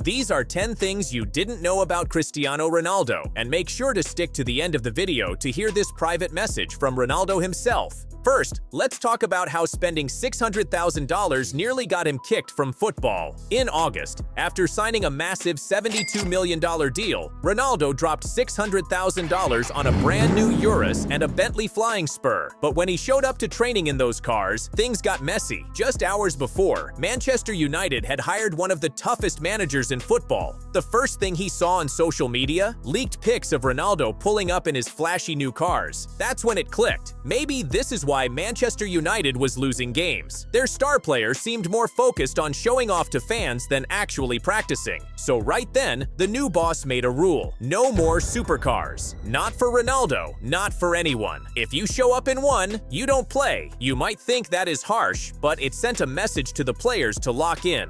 These are 10 things you didn't know about Cristiano Ronaldo, and make sure to stick to the end of the video to hear this private message from Ronaldo himself. First, let's talk about how spending $600,000 nearly got him kicked from football. In August, after signing a massive $72 million deal, Ronaldo dropped $600,000 on a brand new Urus and a Bentley Flying Spur. But when he showed up to training in those cars, things got messy. Just hours before, Manchester United had hired one of the toughest managers in football. The first thing he saw on social media? Leaked pics of Ronaldo pulling up in his flashy new cars. That's when it clicked. Maybe this is why Manchester United was losing games. Their star player seemed more focused on showing off to fans than actually practicing. So right then, the new boss made a rule. No more supercars. Not for Ronaldo, not for anyone. If you show up in one, you don't play. You might think that is harsh, but it sent a message to the players to lock in.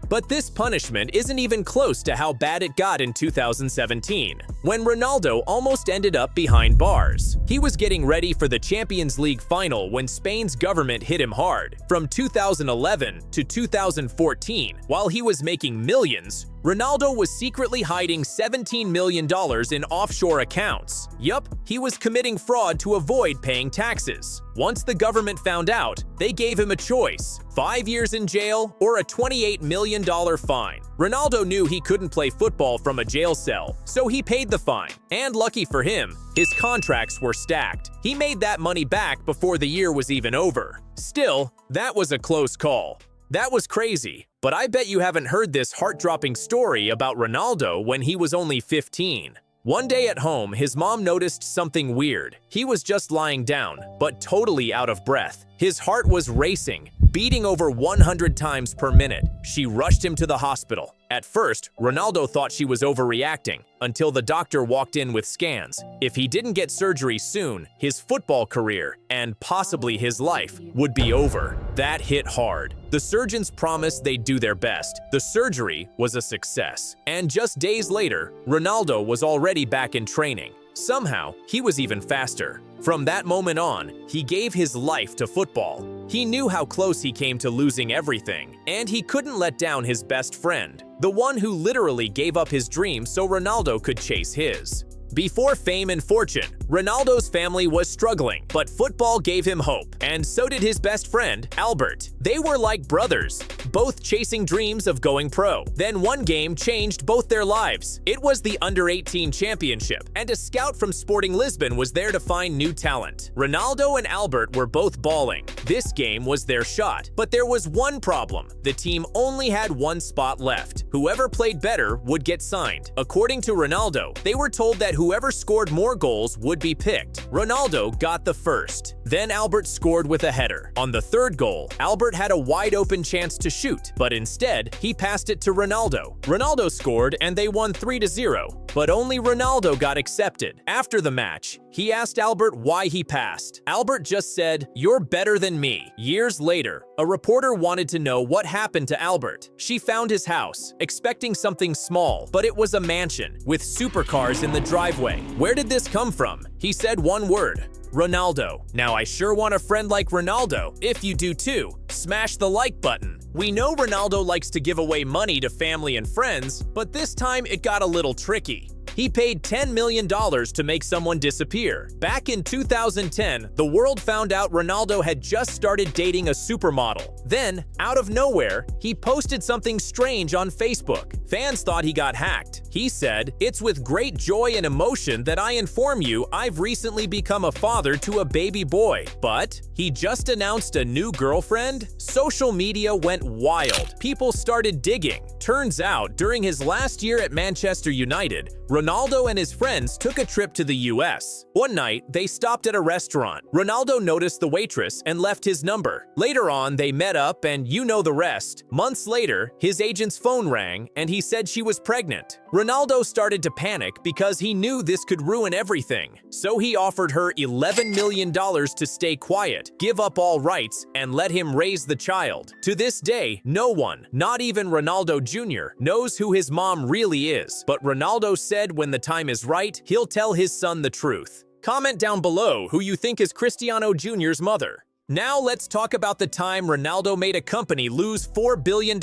But this punishment isn't even close to how bad it got in 2017, when Ronaldo almost ended up behind bars. He was getting ready for the Champions League final when Spain's government hit him hard. From 2011 to 2014, while he was making millions, Ronaldo was secretly hiding $17 million in offshore accounts. Yup, he was committing fraud to avoid paying taxes. Once the government found out, they gave him a choice: 5 years in jail or a $28 million fine. Ronaldo knew he couldn't play football from a jail cell, so he paid the fine. And lucky for him, his contracts were stacked. He made that money back before the year was even over. Still, that was a close call. That was crazy, but I bet you haven't heard this heart-dropping story about Ronaldo when he was only 15. One day at home, his mom noticed something weird. He was just lying down, but totally out of breath. His heart was racing, beating over 100 times per minute. She rushed him to the hospital. At first, Ronaldo thought she was overreacting, until the doctor walked in with scans. If he didn't get surgery soon, his football career, and possibly his life, would be over. That hit hard. The surgeons promised they'd do their best. The surgery was a success. And just days later, Ronaldo was already back in training. Somehow, he was even faster. From that moment on, he gave his life to football. He knew how close he came to losing everything, and he couldn't let down his best friend, the one who literally gave up his dream so Ronaldo could chase his. Before fame and fortune, Ronaldo's family was struggling, but football gave him hope, and so did his best friend, Albert. They were like brothers, both chasing dreams of going pro. Then one game changed both their lives. It was the Under-18 Championship, and a scout from Sporting Lisbon was there to find new talent. Ronaldo and Albert were both balling. This game was their shot, but there was one problem. The team only had one spot left. Whoever played better would get signed. According to Ronaldo, they were told that whoever scored more goals would be picked. Ronaldo got the first. Then Albert scored with a header. On the third goal, Albert had a wide-open chance to shoot, but instead, he passed it to Ronaldo. Ronaldo scored and they won 3-0. But only Ronaldo got accepted. After the match, he asked Albert why he passed. Albert just said, "You're better than me." Years later, a reporter wanted to know what happened to Albert. She found his house, expecting something small, but it was a mansion with supercars in the driveway. Where did this come from? He said one word: Ronaldo. Now I sure want a friend like Ronaldo. If you do too, smash the like button. We know Ronaldo likes to give away money to family and friends, but this time it got a little tricky. He paid $10 million to make someone disappear. Back in 2010, the world found out Ronaldo had just started dating a supermodel. Then, out of nowhere, he posted something strange on Facebook. Fans thought he got hacked. He said, "It's with great joy and emotion that I inform you I've recently become a father to a baby boy." But he just announced a new girlfriend? Social media went wild. People started digging. Turns out, during his last year at Manchester United, Ronaldo and his friends took a trip to the US. One night, they stopped at a restaurant. Ronaldo noticed the waitress and left his number. Later on, they met up and you know the rest. Months later, his agent's phone rang and he said she was pregnant. Ronaldo started to panic because he knew this could ruin everything. So he offered her $11 million to stay quiet, give up all rights, and let him raise the child. To this day, no one, not even Ronaldo Jr., knows who his mom really is. But Ronaldo said when the time is right, he'll tell his son the truth. Comment down below who you think is Cristiano Jr.'s mother. Now let's talk about the time Ronaldo made a company lose $4 billion.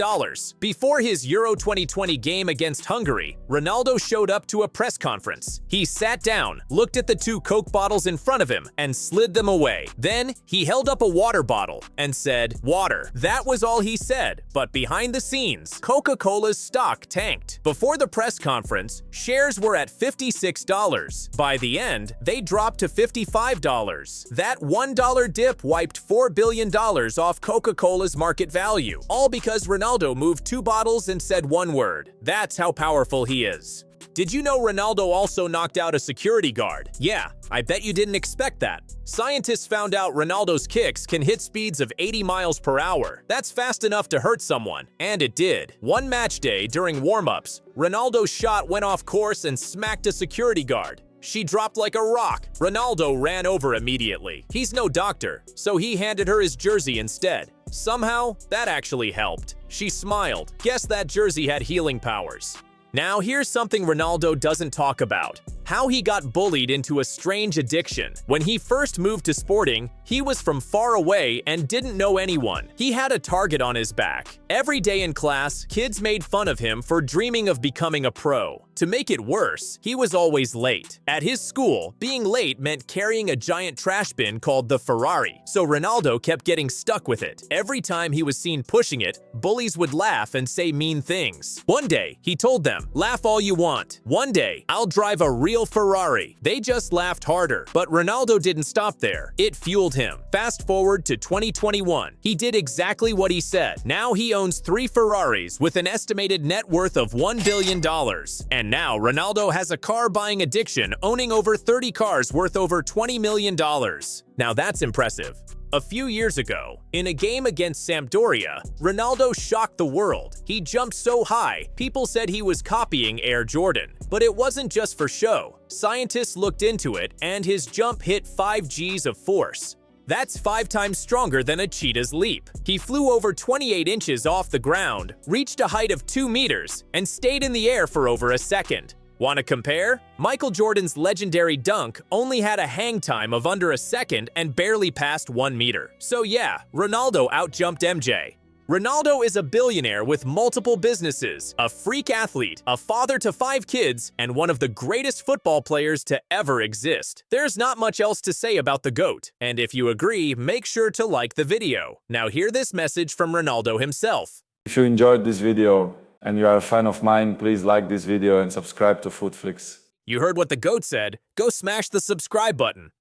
Before his Euro 2020 game against Hungary, Ronaldo showed up to a press conference. He sat down, looked at the two Coke bottles in front of him, and slid them away. Then, he held up a water bottle and said, "Water." That was all he said, but behind the scenes, Coca-Cola's stock tanked. Before the press conference, shares were at $56. By the end, they dropped to $55. That $1 dip wiped $4 billion off Coca-Cola's market value, all because Ronaldo moved two bottles and said one word. That's how powerful he is. Did you know Ronaldo also knocked out a security guard? Yeah, I bet you didn't expect that. Scientists found out Ronaldo's kicks can hit speeds of 80 miles per hour. That's fast enough to hurt someone, and it did. One match day, during warm-ups, Ronaldo's shot went off course and smacked a security guard. She dropped like a rock. Ronaldo ran over immediately. He's no doctor, so he handed her his jersey instead. Somehow, that actually helped. She smiled. Guess that jersey had healing powers. Now here's something Ronaldo doesn't talk about: how he got bullied into a strange addiction. When he first moved to Sporting, he was from far away and didn't know anyone. He had a target on his back. Every day in class, kids made fun of him for dreaming of becoming a pro. To make it worse, he was always late. At his school, being late meant carrying a giant trash bin called the Ferrari, so Ronaldo kept getting stuck with it. Every time he was seen pushing it, bullies would laugh and say mean things. One day, he told them, "Laugh all you want. One day, I'll drive a real Ferrari." They just laughed harder, but Ronaldo didn't stop there. It fueled him. Fast forward to 2021. He did exactly what he said. Now he owns 3 Ferraris with an estimated net worth of $1 billion. And now Ronaldo has a car-buying addiction, owning over 30 cars worth over $20 million. Now that's impressive. A few years ago, in a game against Sampdoria, Ronaldo shocked the world. He jumped so high, people said he was copying Air Jordan. But it wasn't just for show. Scientists looked into it, and his jump hit 5 Gs of force. That's 5 times stronger than a cheetah's leap. He flew over 28 inches off the ground, reached a height of 2 meters, and stayed in the air for over a second. Want to compare? Michael Jordan's legendary dunk only had a hang time of under a second and barely passed 1 meter. So yeah, Ronaldo outjumped MJ. Ronaldo is a billionaire with multiple businesses, a freak athlete, a father to 5 kids, and one of the greatest football players to ever exist. There's not much else to say about the GOAT, and if you agree, make sure to like the video. Now hear this message from Ronaldo himself. If you enjoyed this video and you are a fan of mine, please like this video and subscribe to Foodflix. You heard what the GOAT said. Go smash the subscribe button.